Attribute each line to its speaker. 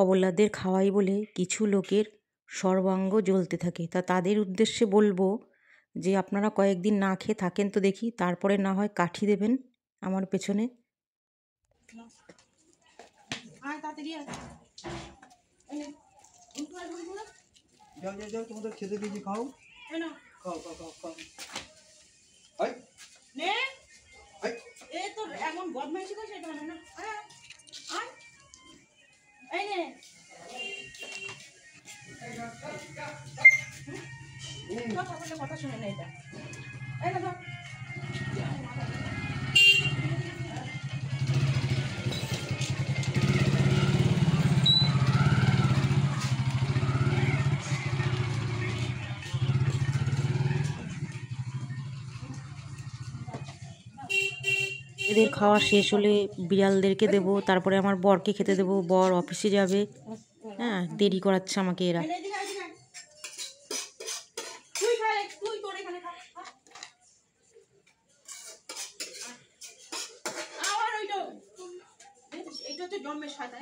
Speaker 1: অবলাদের খাওয়াই বলে কিছু লোকের সর্বাঙ্গ জ্বলতে থাকে। তা তাদের উদ্দেশ্যে বলবো যে আপনারা কয়েকদিন না খেয়ে থাকেন তো দেখি, তারপরে না হয় কাঠি দেবেন আমার পেছনে।
Speaker 2: তোমাদের খেতে দিয়েছি, খাও খাও খাও খাও খাও। এমন বদমাইশি করছে এটা না। কথা শুনে না এটা।
Speaker 1: এদের খাওয়া শেষ হলে বিড়ালদেরকে দেবো, তারপরে আমার বরকে খেতে দেবো। বর অফিসে যাবে। হ্যাঁ, দেরি করাচ্ছে আমাকে এরা।
Speaker 2: এটা তো জন্মের সাদা।